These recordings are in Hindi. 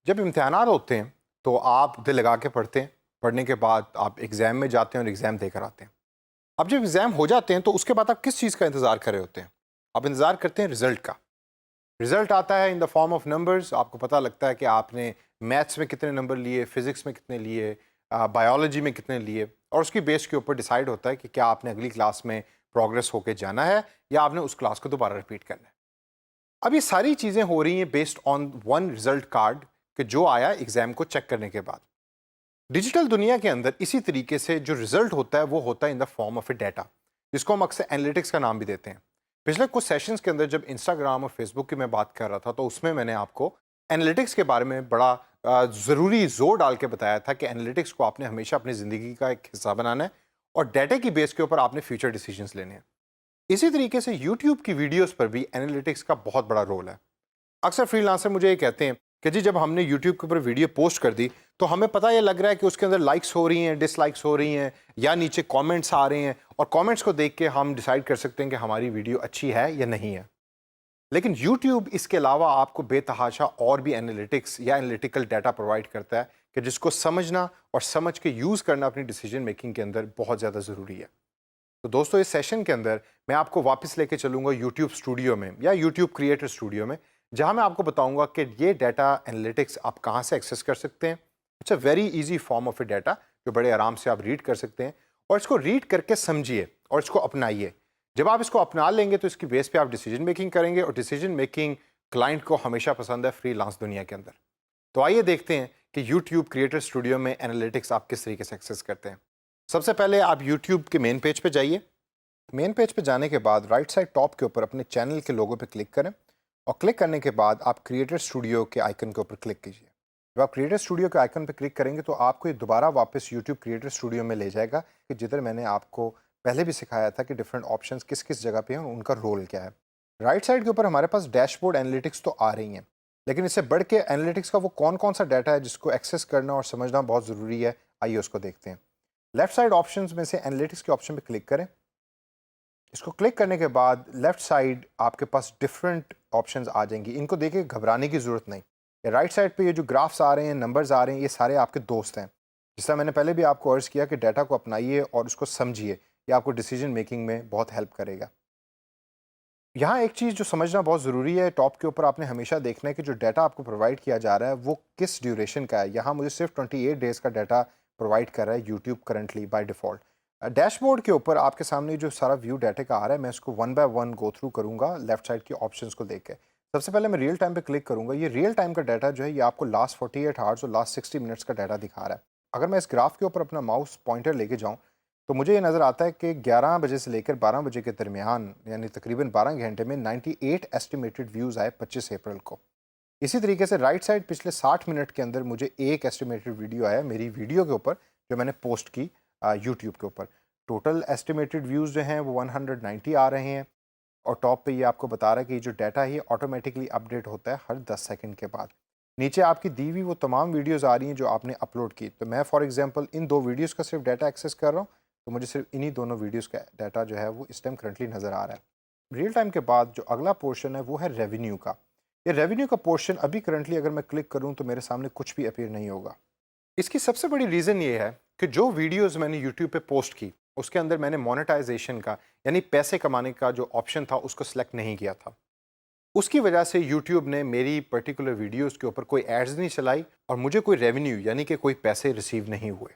जब इम्तिहानात होते हैं तो आप दिल लगा के पढ़ते हैं। पढ़ने के बाद आप एग्ज़ाम में जाते हैं और एग्ज़ाम देकर आते हैं। अब जब एग्ज़ाम हो जाते हैं तो उसके बाद आप किस चीज़ का इंतज़ार कर रहे होते हैं? आप इंतज़ार करते हैं रिज़ल्ट का। रिज़ल्ट आता है in the form of numbers. आपको पता लगता है कि आपने मैथ्स में कितने नंबर लिए, फ़िज़िक्स में कितने लिए, बायोलॉजी में कितने लिए, और उसकी बेस के ऊपर डिसाइड होता है कि क्या आपने अगली क्लास में प्रोग्रेस होके जाना है या आपने उस क्लास को दोबारा रिपीट करना है। अब ये सारी चीज़ें हो रही हैं based on one result card कि जो आया एग्ज़ाम को चेक करने के बाद। डिजिटल दुनिया के अंदर इसी तरीके से जो रिजल्ट होता है वो होता है in the form of A data, जिसको हम अक्सर एनालिटिक्स का नाम भी देते हैं। पिछले कुछ सेशंस के अंदर जब इंस्टाग्राम और फेसबुक की मैं बात कर रहा था तो उसमें मैंने आपको एनालिटिक्स के बारे में बड़ा ज़रूरी जोर डाल के बताया था कि एनालिटिक्स को आपने हमेशा अपनी ज़िंदगी का एक हिस्सा बनाना है और डाटा की बेस के ऊपर आपने फ्यूचर डिसीजंस लेने हैं। इसी तरीके से यूट्यूब की वीडियोस पर भी एनालिटिक्स का बहुत बड़ा रोल है। अक्सर फ्रीलांसर मुझे ये कहते हैं कि जी जब हमने यूट्यूब के ऊपर वीडियो पोस्ट कर दी तो हमें पता ये लग रहा है कि उसके अंदर लाइक्स हो रही हैं, डिसलाइक्स हो रही हैं या नीचे कमेंट्स आ रहे हैं, और कमेंट्स को देख के हम डिसाइड कर सकते हैं कि हमारी वीडियो अच्छी है या नहीं है। लेकिन यूट्यूब इसके अलावा आपको बेतहाशा और भी एनालिटिक्स या एनालिटिकल डाटा प्रोवाइड करता है कि जिसको समझना और समझ के यूज़ करना अपनी डिसीजन मेकिंग के अंदर बहुत ज़्यादा ज़रूरी है। तो दोस्तों इस सेशन के अंदर मैं आपको वापस लेके चलूंगा यूट्यूब स्टूडियो में या यूट्यूब क्रिएटर स्टूडियो में, जहां मैं आपको बताऊंगा कि ये डाटा एनालिटिक्स आप कहां से एक्सेस कर सकते हैं। It's a very easy form of A data जो बड़े आराम से आप रीड कर सकते हैं, और इसको रीड करके समझिए और इसको अपनाइए। जब आप इसको अपना लेंगे तो इसकी बेस पे आप डिसीजन मेकिंग करेंगे, और डिसीजन मेकिंग क्लाइंट को हमेशा पसंद है फ्रीलांस दुनिया के अंदर। तो आइए देखते हैं कि यूट्यूब क्रिएटर स्टूडियो में एनालिटिक्स आप किस तरीके से एक्सेस करते हैं। सबसे पहले आप यूट्यूब के मेन पेज पे जाइए। मेन पेज पे जाने के बाद राइट साइड टॉप के ऊपर अपने चैनल के लोगो पे क्लिक करें, और क्लिक करने के बाद आप क्रिएटर स्टूडियो के आइकन के ऊपर क्लिक कीजिए। जब आप क्रिएटर स्टूडियो के आइकन पे क्लिक करेंगे तो आपको ये दोबारा वापस यूट्यूब क्रिएटर स्टूडियो में ले जाएगा कि जिधर मैंने आपको पहले भी सिखाया था कि डिफरेंट ऑप्शंस किस किस जगह पे हैं और उनका रोल क्या है। राइट साइड के ऊपर हमारे पास डैशबोर्ड एनालिटिक्स तो आ रही हैं, लेकिन इससे बढ़ के एनालिटिक्स का वो कौन कौन सा डाटा है जिसको एक्सेस करना और समझना बहुत ज़रूरी है, आइए उसको देखते हैं। लेफ्ट साइड ऑप्शंस में से एनालिटिक्स के ऑप्शन पे क्लिक करें। इसको क्लिक करने के बाद लेफ्ट साइड आपके पास डिफरेंट ऑप्शंस आ जाएंगी। इनको देख घबराने की ज़रूरत नहीं। ये राइट साइड पे ये जो ग्राफ्स आ रहे हैं, नंबर्स आ रहे हैं, ये सारे आपके दोस्त हैं। जिस तरह मैंने पहले भी आपको अर्ज़ किया कि डाटा को अपनाइए और उसको समझिए, ये आपको डिसीजन मेकिंग में बहुत हेल्प करेगा। यहाँ एक चीज़ जो समझना बहुत ज़रूरी है, टॉप के ऊपर आपने हमेशा देखना है कि जो डाटा आपको प्रोवाइड किया जा रहा है वो किस ड्यूरेशन का है। यहाँ मुझे सिर्फ 28 डेज़ का डाटा प्रोवाइड कर रहा है YouTube currently by default. Dashboard के ऊपर आपके सामने जो सारा व्यू डाटा का आ रहा है, मैं इसको one by one go through करूँगा लेफ्ट साइड के ऑप्शंस को देख के। सबसे पहले मैं रियल टाइम पे क्लिक करूँगा। ये रियल टाइम का डाटा जो है ये आपको लास्ट 48 आवर्स और लास्ट 60 मिनट्स का डाटा दिखा रहा है। अगर मैं इस ग्राफ के ऊपर अपना माउस पॉइंटर लेके जाऊँ तो मुझे ये नज़र आता है कि 11 बजे से लेकर 12 बजे के दरमियान, यानी तकरीबन 12 घंटे में 98 एस्टिमेटेड व्यूज़ आए 25 अप्रैल को। इसी तरीके से राइट साइड पिछले 60 मिनट के अंदर मुझे एक एस्टिमेटेड वीडियो आया मेरी वीडियो के ऊपर जो मैंने पोस्ट की यूट्यूब के ऊपर। टोटल एस्टिमेटेड व्यूज़ जो हैं वो 190 आ रहे हैं, और टॉप पे ये आपको बता रहा है कि ये जो डाटा है ये ऑटोमेटिकली अपडेट होता है हर 10 सेकंड के बाद। नीचे आपकी दी हुई वो तमाम वीडियोस आ रही हैं जो आपने अपलोड की। तो मैं फॉर एग्जांपल इन दो वीडियोस का सिर्फ डाटा एक्सेस कर रहा हूँ, तो मुझे सिर्फ इन्हीं दोनों वीडियोस का डाटा जो है वो इस टाइम करंटली नज़र आ रहा है। रियल टाइम के बाद जो अगला पोर्शन है वो है रेवेन्यू का। ये रेवेन्यू का पोर्शन अभी करंटली अगर मैं क्लिक करूँ तो मेरे सामने कुछ भी अपीयर नहीं होगा। इसकी सबसे बड़ी रीज़न ये है कि जो वीडियोस मैंने यूट्यूब पे पोस्ट की उसके अंदर मैंने मोनेटाइजेशन का, यानी पैसे कमाने का जो ऑप्शन था उसको सिलेक्ट नहीं किया था। उसकी वजह से यूट्यूब ने मेरी पर्टिकुलर वीडियोस के ऊपर कोई एड्स नहीं चलाई और मुझे कोई रेवेन्यू यानी कि कोई पैसे रिसीव नहीं हुए।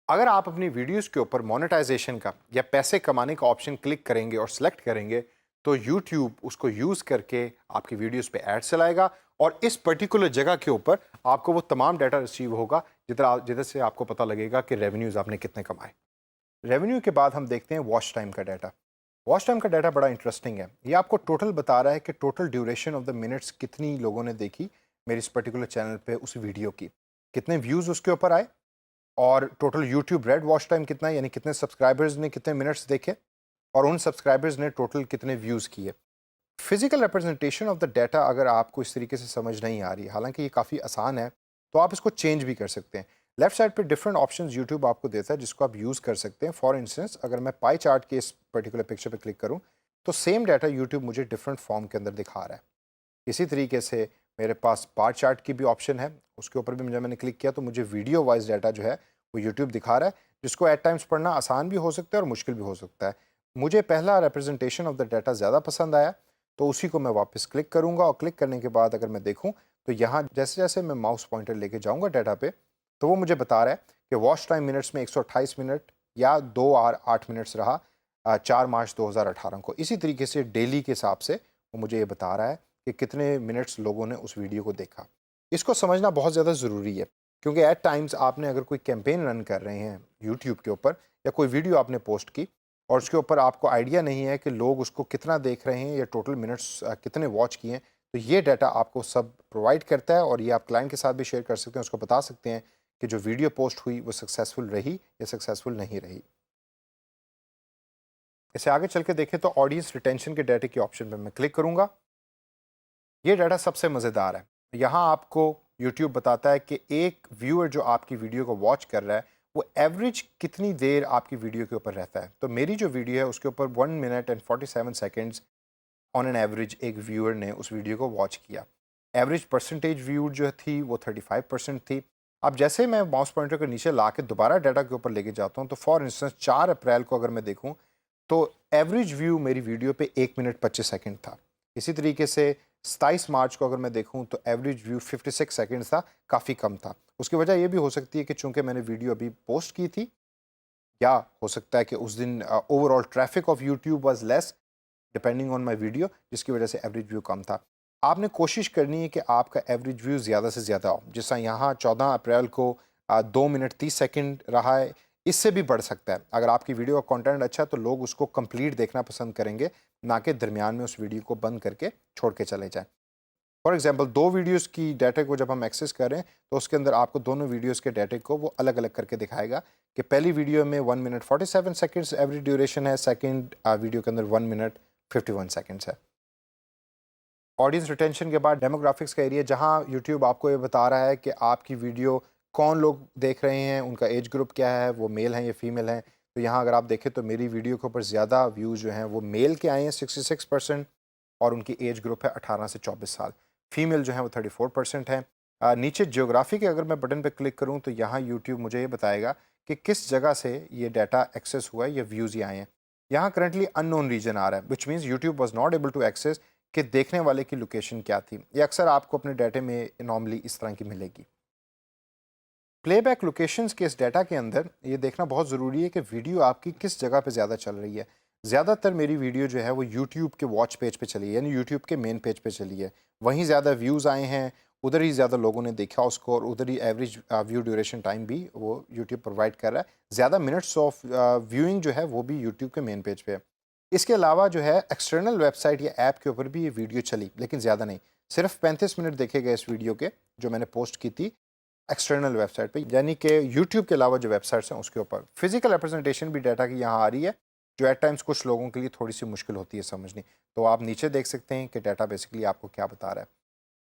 अगर आप अपनी वीडियोस के ऊपर मोनेटाइजेशन का या पैसे कमाने का ऑप्शन क्लिक करेंगे और सिलेक्ट करेंगे तो यूट्यूब उसको यूज़ करके आपकी वीडियोस पे एड्स चलाएगा, और इस पर्टिकुलर जगह के ऊपर आपको वो तमाम डाटा रिसीव होगा जिधर से आपको पता लगेगा कि रेवेन्यूज़ आपने कितने कमाए। रेवेन्यू के बाद हम देखते हैं वॉच टाइम का डाटा। वॉच टाइम का डाटा बड़ा इंटरेस्टिंग है। ये आपको टोटल बता रहा है कि total duration of the minutes कितनी लोगों ने देखी मेरे इस पर्टिकुलर चैनल पे उस वीडियो की, कितने व्यूज़ उसके ऊपर आए, और total YouTube red watch time कितना है, यानी कितने सब्सक्राइबर्स ने कितने मिनट्स देखे, और उन सब्सक्राइबर्स ने टोटल कितने व्यूज़ किए। Physical representation of the data अगर आपको इस तरीके से समझ नहीं आ रही, हालांकि ये काफ़ी आसान है, तो आप इसको चेंज भी कर सकते हैं। लेफ्ट साइड पे डिफरेंट ऑप्शंस यूट्यूब आपको देता है जिसको आप यूज़ कर सकते हैं। फॉर इंस्टेंस अगर मैं पाई चार्ट के इस पर्टिकुलर पिक्चर पे क्लिक करूं तो सेम डाटा यूट्यूब मुझे डिफरेंट फॉर्म के अंदर दिखा रहा है। इसी तरीके से मेरे पास बार चार्ट की भी ऑप्शन है, उसके ऊपर भी जब मैंने क्लिक किया तो मुझे वीडियो वाइज डाटा जो है वो यूट्यूब दिखा रहा है, जिसको एट टाइम्स पढ़ना आसान भी हो सकता है और मुश्किल भी हो सकता है। मुझे पहला रिप्रेजेंटेशन ऑफ द डाटा ज़्यादा पसंद आया, तो उसी को मैं वापस क्लिक करूँगा और क्लिक करने के बाद अगर मैं देखूँ तो यहाँ जैसे जैसे मैं माउस पॉइंटर लेके जाऊँगा डाटा पे, तो वो मुझे बता रहा है कि वॉच टाइम मिनट्स में 128 मिनट या 2 आवर 8 मिनट्स रहा 4 मार्च 2018 को। इसी तरीके से डेली के हिसाब से वो मुझे ये बता रहा है कि कितने मिनट्स लोगों ने उस वीडियो को देखा। इसको समझना बहुत ज़्यादा ज़रूरी है, क्योंकि एट टाइम्स आपने अगर कोई कैंपेन रन कर रहे हैं यूट्यूब के ऊपर या कोई वीडियो आपने पोस्ट की और उसके ऊपर आपको आइडिया नहीं है कि लोग उसको कितना देख रहे हैं या टोटल मिनट्स कितने वॉच किए हैं, तो ये डाटा आपको सब प्रोवाइड करता है और ये आप क्लाइंट के साथ भी शेयर कर सकते हैं, उसको बता सकते हैं कि जो वीडियो पोस्ट हुई वो सक्सेसफुल रही या सक्सेसफुल नहीं रही। इसे आगे चल के देखें तो ऑडियंस रिटेंशन के डाटा के ऑप्शन पर मैं क्लिक करूंगा। ये डाटा सबसे मज़ेदार है। यहाँ आपको यूट्यूब बताता है कि एक व्यूअर जो आपकी वीडियो को वॉच कर रहा है वो एवरेज कितनी देर आपकी वीडियो के ऊपर रहता है। तो मेरी जो वीडियो है उसके ऊपर 1 minute and 47 seconds on an average एक व्यूअर ने उस वीडियो को वॉच किया। एवरेज परसेंटेज व्यू जो थी वो 35% थी। अब जैसे मैं माउस पॉइंटर को नीचे ला के दोबारा डाटा के ऊपर लेके जाता हूँ, तो फॉर इंस्टेंस 4 अप्रैल को अगर मैं देखूँ तो एवरेज व्यू मेरी वीडियो पे 1 मिनट 25 सेकंड था। इसी तरीके से 27 मार्च को अगर मैं देखूं तो एवरेज व्यू 56 सेकंड्स था, काफ़ी कम था। उसकी वजह ये भी हो सकती है कि चूंकि मैंने वीडियो अभी पोस्ट की थी, या हो सकता है कि उस दिन overall traffic of YouTube was less depending on my video, जिसकी वजह से एवरेज व्यू कम था। आपने कोशिश करनी है कि आपका एवरेज व्यू ज़्यादा से ज़्यादा हो। जिस तरह यहाँ 14 अप्रैल को 2 मिनट 30 सेकंड रहा है, इससे भी बढ़ सकता है। अगर आपकी वीडियो का कंटेंट अच्छा है तो लोग उसको कंप्लीट देखना पसंद करेंगे, ना कि दरमियान में उस वीडियो को बंद करके छोड़ के चले जाएं। फॉर एग्जांपल 2 वीडियोस की डाटा को जब हम एक्सेस करें तो उसके अंदर आपको दोनों वीडियोस के डाटा को वो अलग अलग करके दिखाएगा कि पहली वीडियो में 1 मिनट 47 सेकंड्स एवरेज ड्यूरेशन है, सेकंड वीडियो के अंदर 1 मिनट 51 सेकंड्स है। ऑडियंस रिटेंशन के बाद डेमोग्राफिक्स का एरिया, जहां यूट्यूब आपको ये बता रहा है कि आपकी वीडियो कौन लोग देख रहे हैं, उनका एज ग्रुप क्या है, वो मेल हैं या फीमेल हैं। तो यहाँ अगर आप देखें तो मेरी वीडियो के ऊपर ज़्यादा व्यूज़ जो हैं वो मेल के आए हैं 66%, और उनकी एज ग्रुप है 18 से 24 साल। फीमेल जो है वो 34% है। नीचे जियोग्राफी के अगर मैं बटन पर क्लिक करूँ तो यहाँ यूट्यूब मुझे ये बताएगा कि किस जगह से ये डाटा एक्सेस हुआ है या व्यूज़ ये आए हैं। यहाँ करंटली अननोन रीजन आ रहा है, which means YouTube was not able to access कि देखने वाले की लोकेशन क्या थी। ये अक्सर आपको अपने डाटे में नॉर्मली इस तरह की मिलेगी। प्लेबैक लोकेशंस के इस डाटा के अंदर ये देखना बहुत ज़रूरी है कि वीडियो आपकी किस जगह पे ज़्यादा चल रही है। ज़्यादातर मेरी वीडियो जो है वो यूट्यूब के वॉच पेज पे चली है, यानी यूट्यूब के मेन पेज पे चली है। वहीं ज़्यादा व्यूज़ आए हैं, उधर ही ज़्यादा लोगों ने देखा उसको, और उधर ही एवरेज व्यू ड्यूरेशन टाइम भी वो यूट्यूब प्रोवाइड कर रहा है। ज़्यादा मिनट्स ऑफ व्यूइंग जो है वो भी यूट्यूब के मेन पेज पे है। इसके अलावा जो है एक्सटर्नल वेबसाइट या ऐप के ऊपर भी ये वीडियो चली, लेकिन ज़्यादा नहीं। सिर्फ 35 मिनट देखे गए इस वीडियो के, जो मैंने पोस्ट की थी एक्सटर्नल वेबसाइट पे, यानी कि यूट्यूब के अलावा जो वेबसाइट्स हैं उसके ऊपर। फिजिकल रिप्रेजेंटेशन भी डाटा की यहाँ आ रही है, जो एट टाइम्स कुछ लोगों के लिए थोड़ी सी मुश्किल होती है समझनी। तो आप नीचे देख सकते हैं कि डाटा बेसिकली आपको क्या बता रहा है।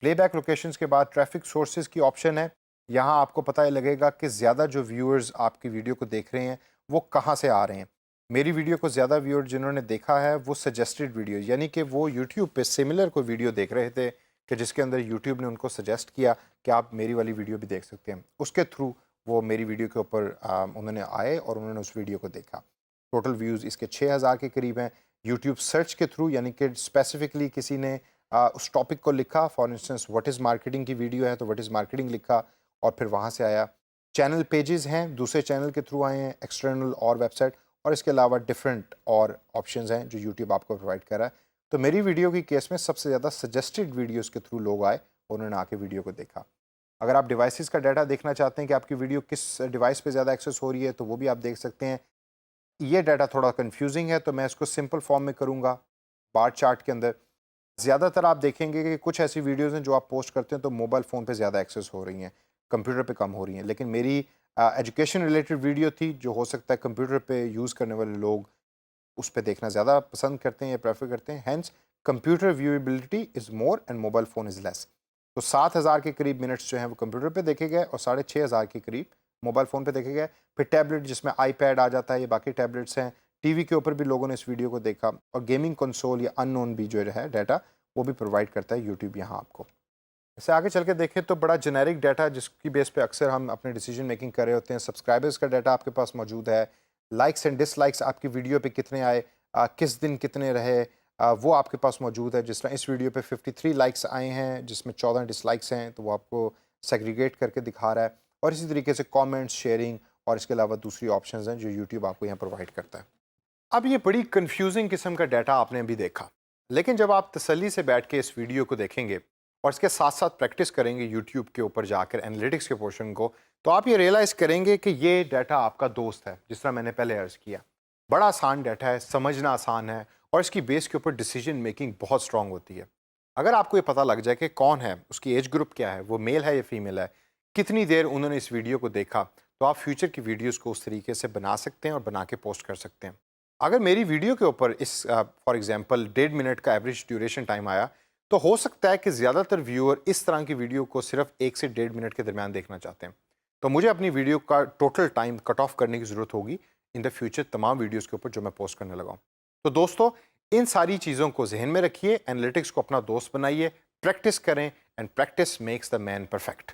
प्लेबैक लोकेशंस के बाद ट्रैफिक सोर्सेज की ऑप्शन है। यहाँ आपको पता लगेगा कि ज़्यादा जो व्यूअर्स आपकी वीडियो को देख रहे हैं वो कहाँ से आ रहे हैं। मेरी वीडियो को ज़्यादा व्यूअर जिन्होंने देखा है वो सजेस्टेड वीडियो, यानी कि वो यूट्यूब पे सिमिलर कोई वीडियो देख रहे थे कि जिसके अंदर यूट्यूब ने उनको सजेस्ट किया कि आप मेरी वाली वीडियो भी देख सकते हैं। उसके थ्रू वो मेरी वीडियो के ऊपर उन्होंने आए और उन्होंने उस वीडियो को देखा। टोटल व्यूज़ इसके 6000 के करीब हैं। यूट्यूब सर्च के थ्रू, यानी कि स्पेसिफिकली किसी ने उस टॉपिक को लिखा, for instance what is marketing की वीडियो है तो व्हाट इज़ मार्केटिंग लिखा और फिर वहाँ से आया। चैनल पेजेस हैं, दूसरे चैनल के थ्रू आए हैं, एक्सटर्नल और वेबसाइट, और इसके अलावा डिफरेंट और ऑप्शंस हैं जो यूट्यूब आपको प्रोवाइड कर रहा है। तो मेरी वीडियो की केस में सबसे ज़्यादा सजेस्टेड वीडियोज़ के थ्रू लोग आए और उन्होंने आके वीडियो को देखा। अगर आप डिवाइसेस का डाटा देखना चाहते हैं कि आपकी वीडियो किस डिवाइस पे ज़्यादा एक्सेस हो रही है तो वो भी आप देख सकते हैं। ये डाटा थोड़ा कंफ्यूजिंग है तो मैं इसको सिंपल फॉर्म में करूँगा बार चार्ट के अंदर। ज़्यादातर आप देखेंगे कि कुछ ऐसी वीडियोज़ हैं जो आप पोस्ट करते हैं तो मोबाइल फ़ोन पे ज़्यादा एक्सेस हो रही हैं, कंप्यूटर पे कम हो रही हैं। लेकिन मेरी एजुकेशन रिलेटेड वीडियो थी, जो हो सकता है कंप्यूटर पे यूज़ करने वाले लोग उस पे देखना ज़्यादा पसंद करते हैं या प्रेफर करते हैं। Hence computer viewability is more and mobile phone is less. तो 7000 के करीब मिनट्स जो हैं वो कंप्यूटर पे देखे गए और 6500 के करीब मोबाइल फ़ोन पे देखे गए। फिर टैबलेट जिसमें आईपैड आ जाता है, ये बाकी टैबलेट्स हैं। टीवी के ऊपर भी लोगों ने इस वीडियो को देखा, और गेमिंग कंसोल या अननोन भी जो है डाटा वो भी प्रोवाइड करता है यूट्यूब यहाँ आपको। इससे आगे चल के देखें तो बड़ा जेनेरिक डाटा जिसकी बेस पे अक्सर हम अपने डिसीजन मेकिंग कर रहे होते हैं। सब्सक्राइबर्स का डाटा आपके पास मौजूद है, लाइक्स एंड डिसलाइक्स आपकी वीडियो पे कितने आए, किस दिन कितने रहे, वो आपके पास मौजूद है। जिस तरह इस वीडियो पे 53 लाइक्स आए हैं जिसमें 14 डिसलाइक्स हैं, तो वो आपको सेग्रीगेट करके दिखा रहा है। और इसी तरीके से कमेंट्स, शेयरिंग और इसके अलावा दूसरी ऑप्शंस हैं जो यूट्यूब आपको यहाँ प्रोवाइड करता है। अब ये बड़ी कंफ्यूजिंग किस्म का डाटा आपने अभी देखा, लेकिन जब आप तसल्ली से बैठ के इस वीडियो को देखेंगे और इसके साथ साथ प्रैक्टिस करेंगे यूट्यूब के ऊपर जाकर एनालिटिक्स के पोर्शन को, तो आप ये रियलाइज़ करेंगे कि ये डाटा आपका दोस्त है। जिस तरह मैंने पहले अर्ज़ किया, बड़ा आसान डाटा है, समझना आसान है और इसकी बेस के ऊपर डिसीजन मेकिंग बहुत स्ट्रांग होती है। अगर आपको ये पता लग जाए कि कौन है, उसकी एज ग्रुप क्या है, वो मेल है या फीमेल है, कितनी देर उन्होंने इस वीडियो को देखा, तो आप फ्यूचर की वीडियोस को उस तरीके से बना सकते हैं और बना के पोस्ट कर सकते हैं। अगर मेरी वीडियो के ऊपर इस फॉर एग्जांपल 1.5 मिनट का एवरेज ड्यूरेशन टाइम आया, तो हो सकता है कि ज़्यादातर व्यूअर इस तरह की वीडियो को सिर्फ 1 से 1.5 मिनट के दरमियान देखना चाहते हैं। तो मुझे अपनी वीडियो का टोटल टाइम कट ऑफ करने की ज़रूरत होगी इन द फ्यूचर तमाम वीडियोज़ के ऊपर जो मैं पोस्ट करने लगा हूँ। तो दोस्तों, इन सारी चीज़ों को जहन में रखिए, एनालिटिक्स को अपना दोस्त बनाइए, प्रैक्टिस करें and practice makes the man perfect.